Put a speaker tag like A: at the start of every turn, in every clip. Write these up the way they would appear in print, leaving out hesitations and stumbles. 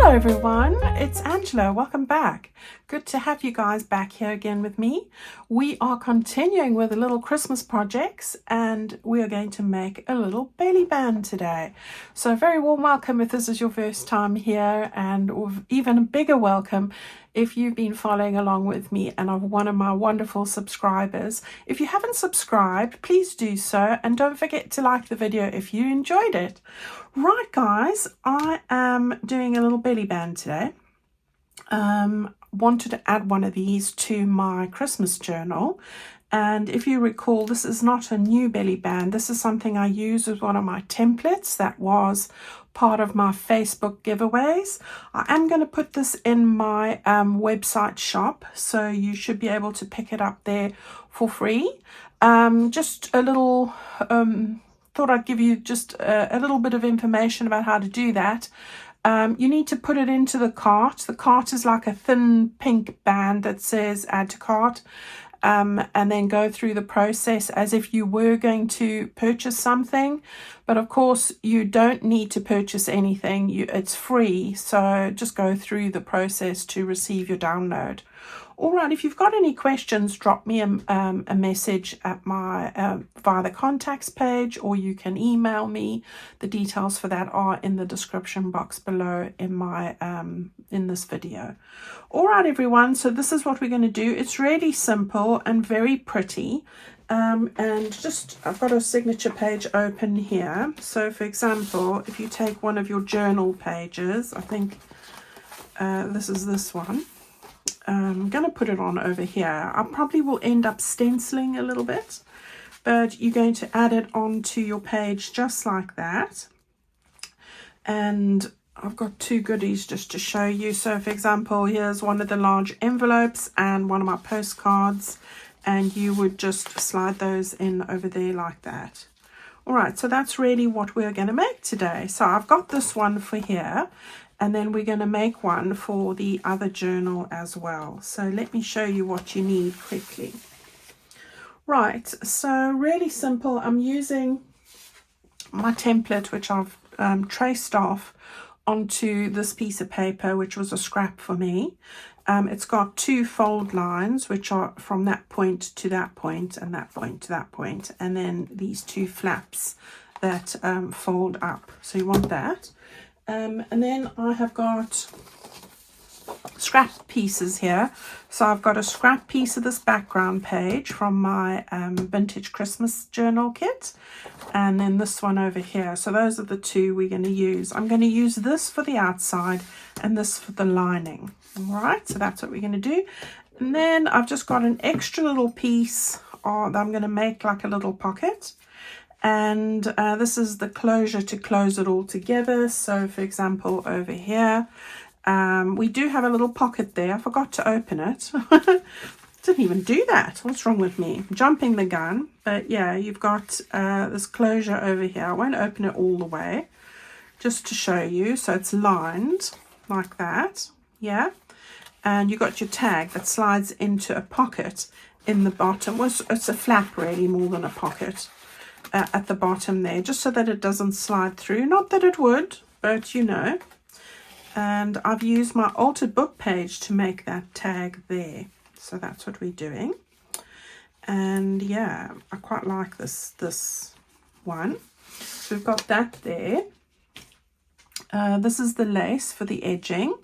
A: Hello everyone, it's Angela. Welcome back. Good to have you guys back here again with me. We are continuing with the little Christmas projects and we are going to make a little belly band today. So very warm welcome if this is your first time here, and even a bigger welcome if you've been following along with me and are one of my wonderful subscribers. If you haven't subscribed, please do so, and don't forget to like the video if you enjoyed it. Right guys, I am doing a little belly band today. Wanted to add one of these to my Christmas journal, and if you recall, this is not a new belly band. This is something I used with one of my templates that was part of my Facebook giveaways. I am going to put this in my website shop, so you should be able to pick it up there for free. Just a little thought I'd give you just a little bit of information about how to do that. You need to put it into the cart. The cart is like a thin pink band that says add to cart, and then go through the process as if you were going to purchase something. But of course you don't need to purchase anything. It's free, so just go through the process to receive your download. All right, if you've got any questions, drop me a message at my via the contacts page, or you can email me. The details for that are in the description box below in my in this video. All right, everyone. So this is what we're going to do. It's really simple and very pretty. And just I've got a signature page open here. So, for example, if you take one of your journal pages, I think this is this one. I'm going to put it on over here. I probably will end up stenciling a little bit, but you're going to add it onto your page just like that. And I've got two goodies just to show you. So for example, here's one of the large envelopes and one of my postcards, and you would just slide those in over there like that. All right, so that's really what we're going to make today. So I've got this one for here, and then we're going to make one for the other journal as well. So let me show you what you need quickly. Right, so really simple. I'm using my template, which I've traced off onto this piece of paper, which was a scrap for me. It's got two fold lines, which are from that point to that point and that point to that point, and then these two flaps that fold up. So you want that. And then I have got scrap pieces here. So I've got a scrap piece of this background page from my vintage Christmas journal kit, and then this one over here. So those are the two we're going to use. I'm going to use this for the outside and this for the lining. All right, so that's what we're going to do. And then I've just got an extra little piece that I'm going to make like a little pocket. And this is the closure to close it all together. So for example, over here, we do have a little pocket there. I forgot to open it. Didn't even do that. What's wrong with me? Jumping the gun. But yeah, you've got this closure over here. I won't open it all the way, just to show you. So it's lined like that. Yeah. And you've got your tag that slides into a pocket in the bottom. Well, it's a flap really, more than a pocket. At the bottom there, just so that it doesn't slide through. Not that it would, but you know. And I've used my altered book page to make that tag there. So that's what we're doing. And yeah, I quite like this one. So we've got that there. This is the lace for the edging.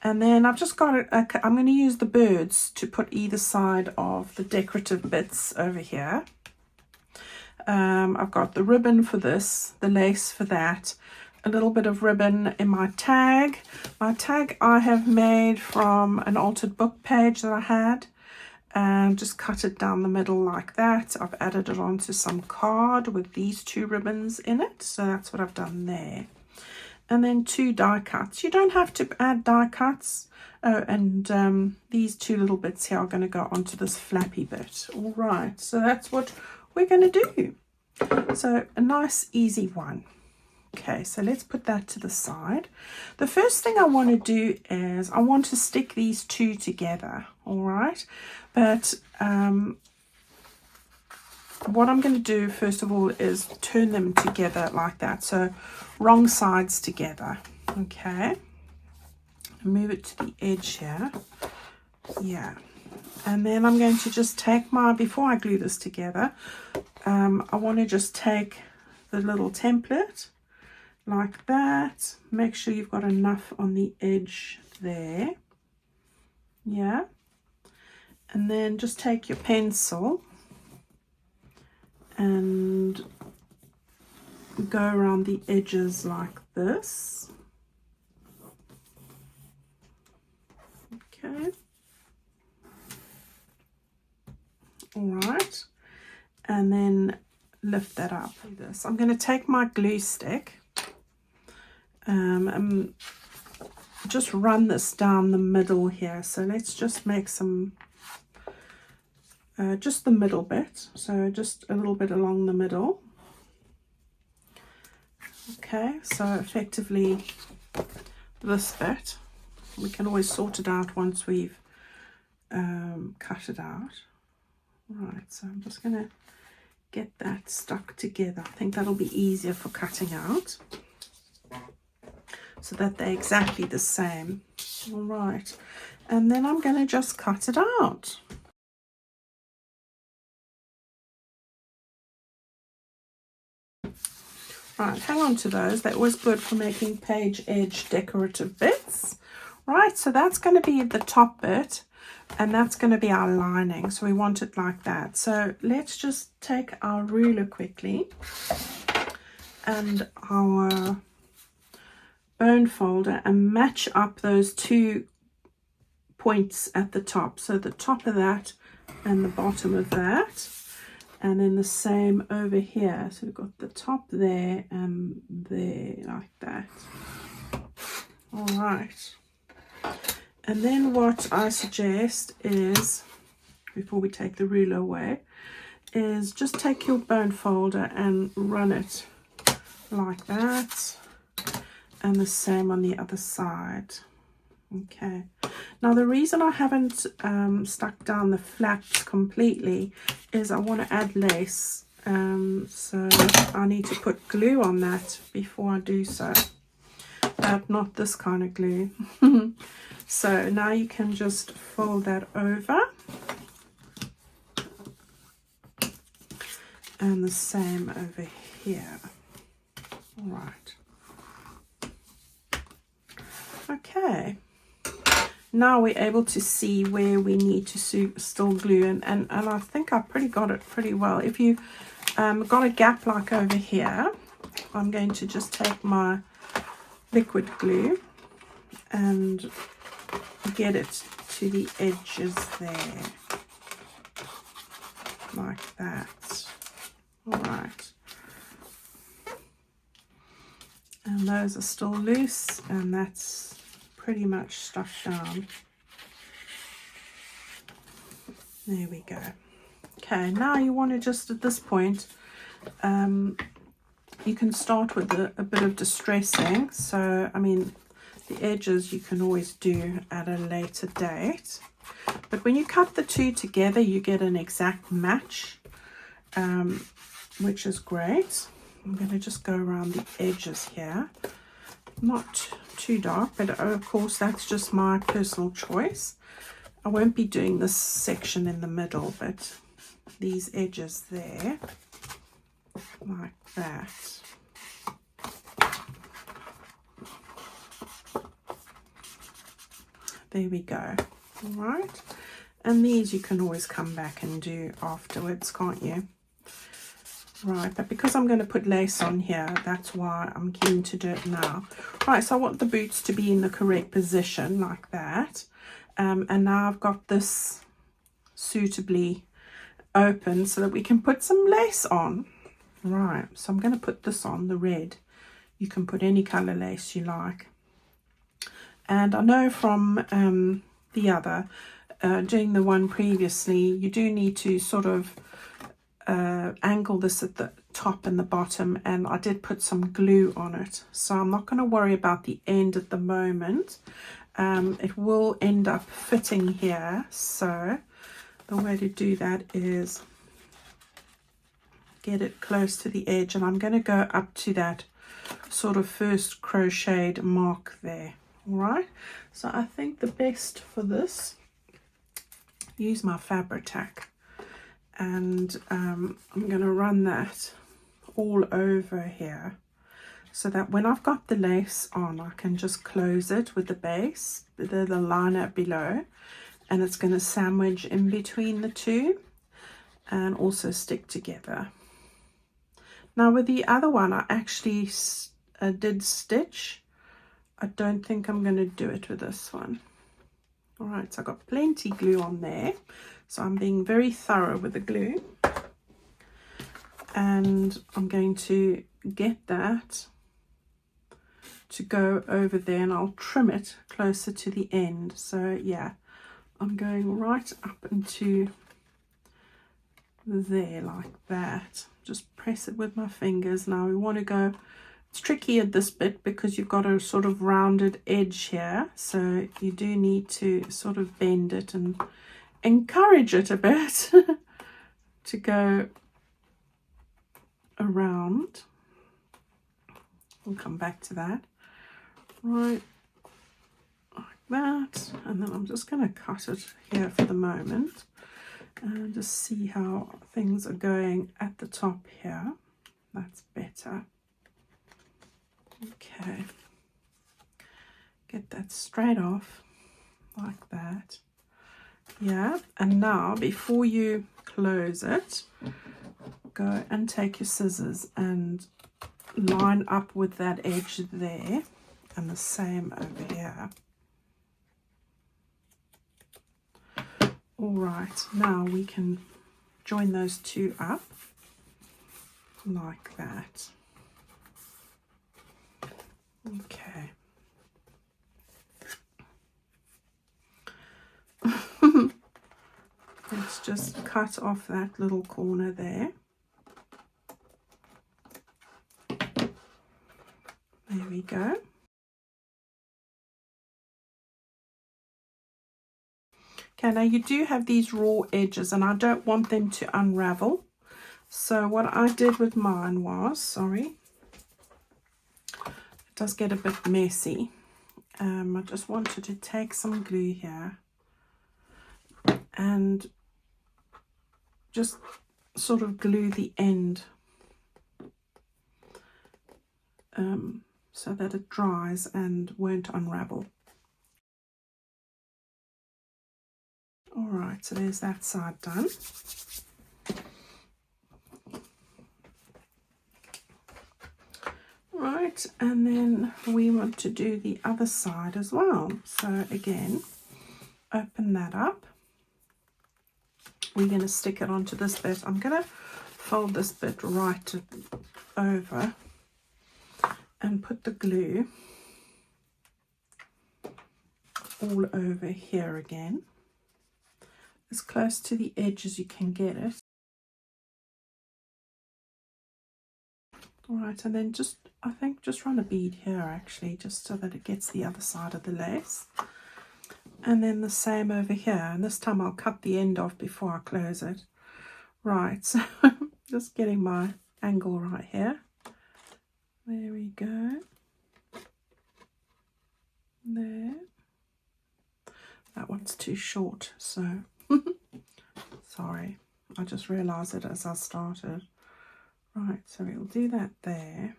A: And then I've just got I'm going to use the birds to put either side of the decorative bits over here. I've got the ribbon for this, the lace for that, a little bit of ribbon in my tag. My tag I have made from an altered book page that I had, and just cut it down the middle like that. I've added it onto some card with these two ribbons in it, so that's what I've done there. And then two die cuts. You don't have to add die cuts. Oh, and these two little bits here are going to go onto this flappy bit. All right, so that's what we're going to do. So a nice easy one. Okay, so let's put that to the side. The first thing I want to do is I want to stick these two together. All right, but what I'm going to do first of all is turn them together like that. So wrong sides together. Okay, and move it to the edge here. Yeah. And then I'm going to just take my, before I glue this together, I want to just take the little template like that. Make sure you've got enough on the edge there. Yeah. And then just take your pencil and go around the edges like this. Okay. All right. And then lift that up like this. I'm going to take my glue stick and just run this down the middle here. So let's just make some, just the middle bit. So just a little bit along the middle. Okay, so effectively this bit, we can always sort it out once we've cut it out. Right, so I'm just going to get that stuck together. I think that'll be easier for cutting out, so that they're exactly the same. All right, and then I'm going to just cut it out. Right, hang on to those. They're always good for making page edge decorative bits. Right, so that's going to be the top bit, and that's going to be our lining. So we want it like that. So let's just take our ruler quickly and our bone folder and match up those 2 points at the top. So the top of that and the bottom of that. And then the same over here. So we've got the top there and there, like that. All right. And then what I suggest is, before we take the ruler away, is just take your bone folder and run it like that. And the same on the other side. Okay. Now the reason I haven't stuck down the flaps completely is I want to add lace. So I need to put glue on that before I do so. But not this kind of glue. So now you can just fold that over. And the same over here. All right. Okay. Now we're able to see where we need to still glue, and I think I've got it pretty well. If you've got a gap like over here, I'm going to just take my liquid glue and get it to the edges there, like that. All right. And those are still loose, and that's pretty much stuck down. There we go. Okay, now you want to just at this point, you can start with a bit of distressing. So, I mean, the edges you can always do at a later date. But when you cut the two together, you get an exact match, which is great. I'm going to just go around the edges here. Not too dark, but of course that's just my personal choice. I won't be doing this section in the middle, but these edges there, like that. There we go. All right, and these you can always come back and do afterwards, can't you? Right, but because I'm going to put lace on here, that's why I'm keen to do it now. Right, so I want the boots to be in the correct position like that. And now I've got this suitably open so that we can put some lace on. Right, so I'm going to put this on, the red. You can put any colour lace you like. And I know from the other, doing the one previously, you do need to sort of angle this at the top and the bottom, and I did put some glue on it, so I'm not going to worry about the end at the moment. It will end up fitting here, so the way to do that is get it close to the edge, and I'm going to go up to that sort of first crocheted mark there. All right, so I think the best for this, use my fabric tack, and I'm going to run that all over here, so that when I've got the lace on, I can just close it with the base, the liner below, and it's going to sandwich in between the two and also stick together. Now with the other one, I actually did stitch. I don't think I'm going to do it with this one. All right, so I've got plenty glue on there, so I'm being very thorough with the glue, and I'm going to get that to go over there, and I'll trim it closer to the end. So yeah, I'm going right up into there like that. Just press it with my fingers. Now we want to go, it's tricky at this bit because you've got a sort of rounded edge here, so you do need to sort of bend it and encourage it a bit to go around. We'll come back to that. Right, like that, and then I'm just going to cut it here for the moment and just see how things are going at the top here. That's better. Okay, get that straight off like that. Yeah, and now before you close it, go and take your scissors and line up with that edge there, and the same over here. All right, now we can join those two up like that. Okay. Let's just cut off that little corner there. There we go. Okay, now you do have these raw edges, and I don't want them to unravel. So what I did with mine was, sorry, it does get a bit messy. I just wanted to take some glue here and just sort of glue the end so that it dries and won't unravel. All right, so there's that side done. Right, and then we want to do the other side as well. So again, open that up. We're going to stick it onto this bit. I'm going to fold this bit right over and put the glue all over here again, as close to the edge as you can get it. All right, and then just, I think, just run a bead here actually, just so that it gets the other side of the lace. And then the same over here, and this time I'll cut the end off before I close it. Right, so just getting my angle right here. There we go. There. That one's too short, so sorry. I just realised it as I started. Right, so we'll do that there.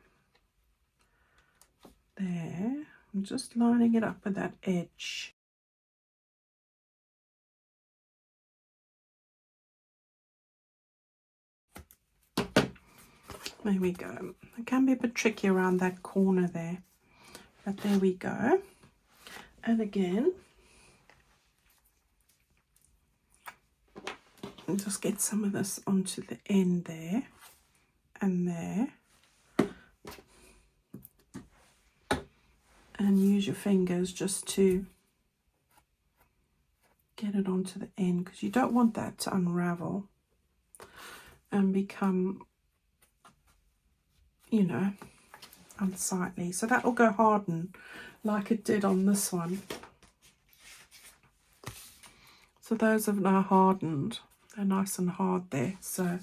A: There. I'm just lining it up with that edge. There we go. It can be a bit tricky around that corner there, but there we go. And again, I'll just get some of this onto the end there and there, and use your fingers just to get it onto the end, because you don't want that to unravel and become, you know, unsightly. So that will go harden like it did on this one. So those have now hardened. They're nice and hard there. So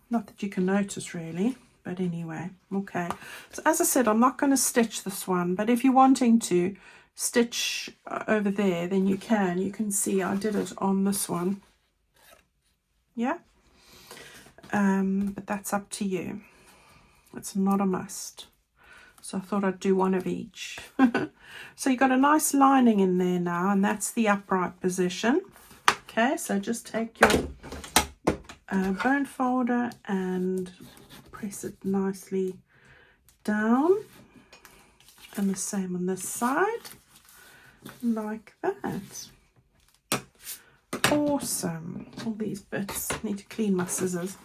A: not that you can notice really, But anyway, okay. So as I said, I'm not going to stitch this one, but if you're wanting to stitch over there, then you can. You can see I did it on this one. Yeah. But that's up to you. It's not a must. So I thought I'd do one of each. So you got a nice lining in there now, and that's the upright position. Okay, so just take your bone folder and press it nicely down, and the same on this side, like that. Awesome. All these bits, need to clean my scissors.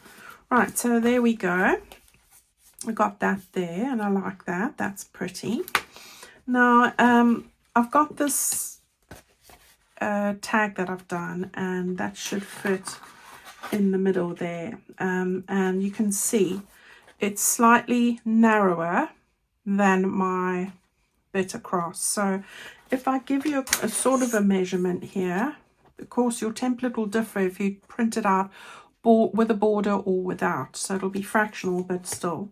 A: Right, so there we go. I got that there, and I like that. That's pretty. Now I've got this tag that I've done, and that should fit in the middle there, and you can see it's slightly narrower than my bit across. So if I give you a sort of a measurement here, of course your template will differ if you print it out with a border or without, so it'll be fractional, but still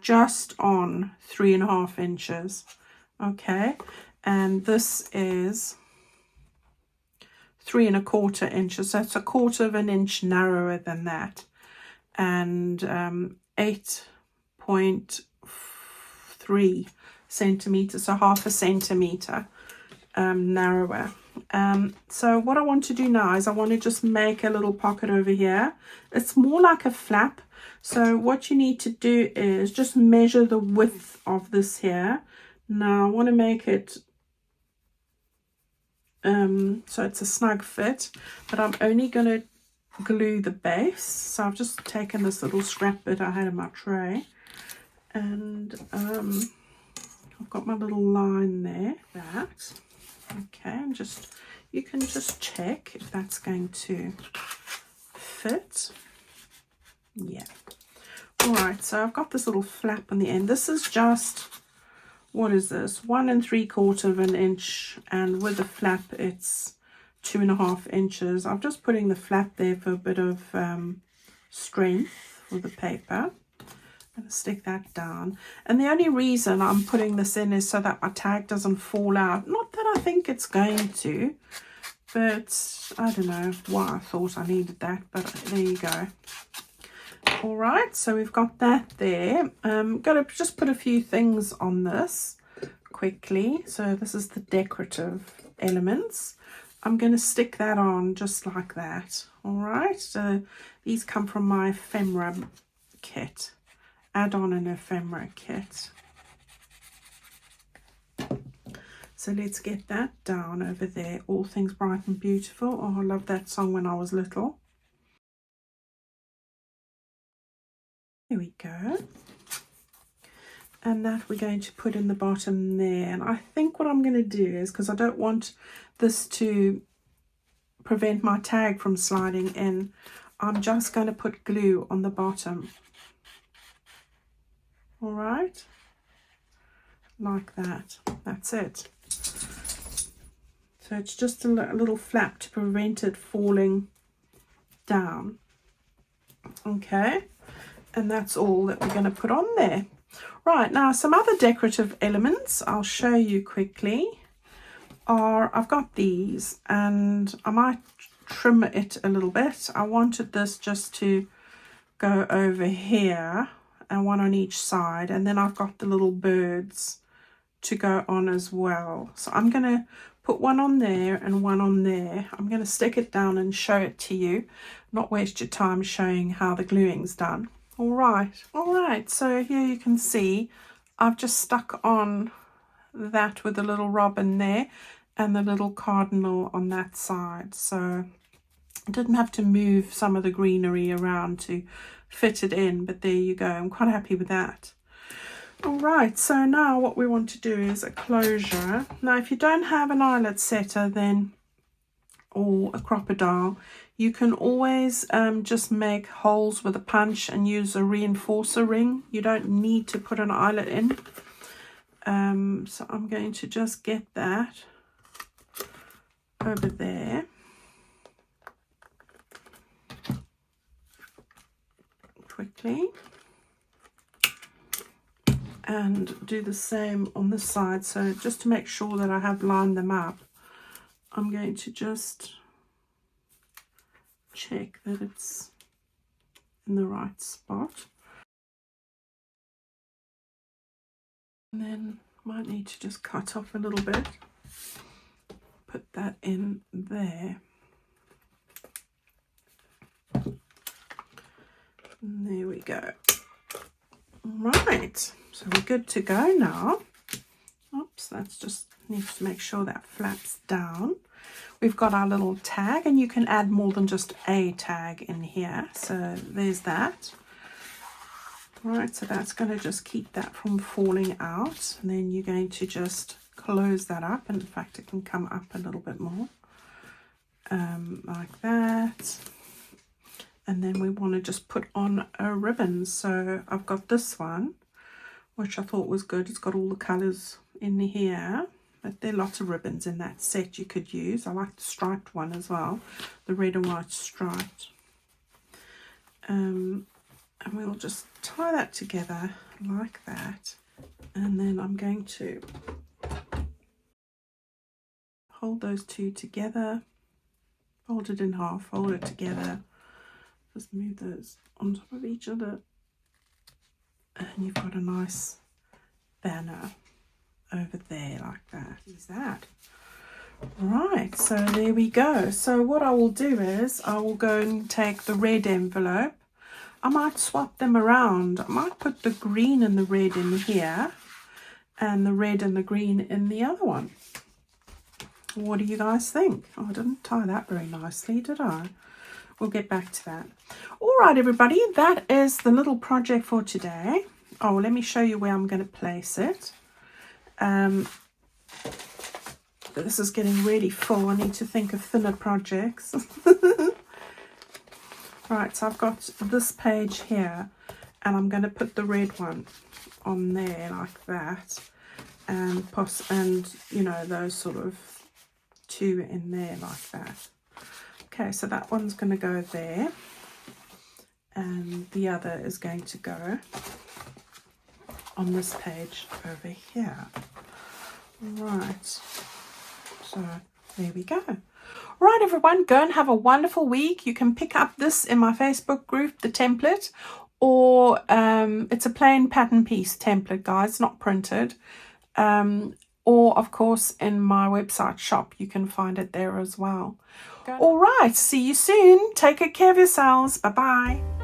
A: just on 3.5 inches. Okay, and this is 3.25 inches, so it's 1/4 inch narrower than that, and 8.3 centimeters, so 1/2 centimeter narrower. So what I want to do now is I want to just make a little pocket over here. It's more like a flap. So what you need to do is just measure the width of this here. Now I want to make it so it's a snug fit, but I'm only going to glue the base. So I've just taken this little scrap bit I had in my tray, and I've got my little line there, that. Okay, and just, you can just check if that's going to fit. Yeah. Alright, so I've got this little flap on the end. This is just, what is this, 1 3/4 inch, and with the flap it's 2.5 inches. I'm just putting the flap there for a bit of strength for the paper. I'm going to stick that down, and the only reason I'm putting this in is so that my tag doesn't fall out. Not that I think it's going to, but I don't know why I thought I needed that, but there you go. All right, so we've got that there. Got to just put a few things on this quickly. So this is the decorative elements. I'm going to stick that on just like that. All right, so these come from my ephemera kit, add-on and ephemera kit. So let's get that down over there. All Things Bright and Beautiful. Oh, I loved that song when I was little. There we go. And that we're going to put in the bottom there. And I think what I'm going to do is, because I don't want this to prevent my tag from sliding in, I'm just going to put glue on the bottom. All right, like that. That's it. So it's just a little flap to prevent it falling down. Okay, and that's all that we're going to put on there. Right, now some other decorative elements I'll show you quickly are, I've got these, and I might trim it a little bit. I wanted this just to go over here, and one on each side, and then I've got the little birds to go on as well. So I'm going to put one on there and one on there. I'm going to stick it down and show it to you, not waste your time showing how the gluing's done. All right, so here you can see I've just stuck on that with a little robin there and the little cardinal on that side. So I didn't have to move some of the greenery around to fit it in, but there you go. I'm quite happy with that. All right, so now what we want to do is a closure. Now if you don't have an eyelet setter then, or a crocodile, you can always just make holes with a punch and use a reinforcer ring. You don't need to put an eyelet in. So I'm going to just get that over there. Quickly. and do the same on this side. So just to make sure that I have lined them up, I'm going to just check that it's in the right spot. And then might need to just cut off a little bit. Put that in there. And there we go. Right, so we're good to go now. Oops, that's just needs to make sure that flaps down. We've got our little tag, and you can add more than just a tag in here. So there's that. Right, so that's going to just keep that from falling out. And then you're going to just close that up. And in fact, it can come up a little bit more. Like that. And then we want to just put on a ribbon. So I've got this one, which I thought was good. It's got all the colours in here. But there are lots of ribbons in that set you could use. I like the striped one as well. The red and white striped. And we'll just tie that together like that. And then I'm going to hold those two together. Fold it in half. Fold it together. Just move those on top of each other. And you've got a nice banner over there like that. Is that right? So there we go. So what I will do is I will go and take the red envelope. I might swap them around. I might put the green and the red in here and the red and the green in the other one. What do you guys think? Oh, I didn't tie that very nicely, did I? We'll get back to that. All right, everybody, that is the little project for today. Oh, let me show you where I'm going to place it. This is getting really full. I need to think of thinner projects. Right, so I've got this page here, and I'm going to put the red one on there like that, and you know, those sort of two in there like that. Okay, so that one's going to go there, and the other is going to go on this page over here. Right, so there we go. Right, everyone, go and have a wonderful week. You can pick up this in my Facebook group, the template, or it's a plain pattern piece template, guys, not printed. Or, of course, in my website shop, you can find it there as well. All right, see you soon. Take good care of yourselves. Bye-bye.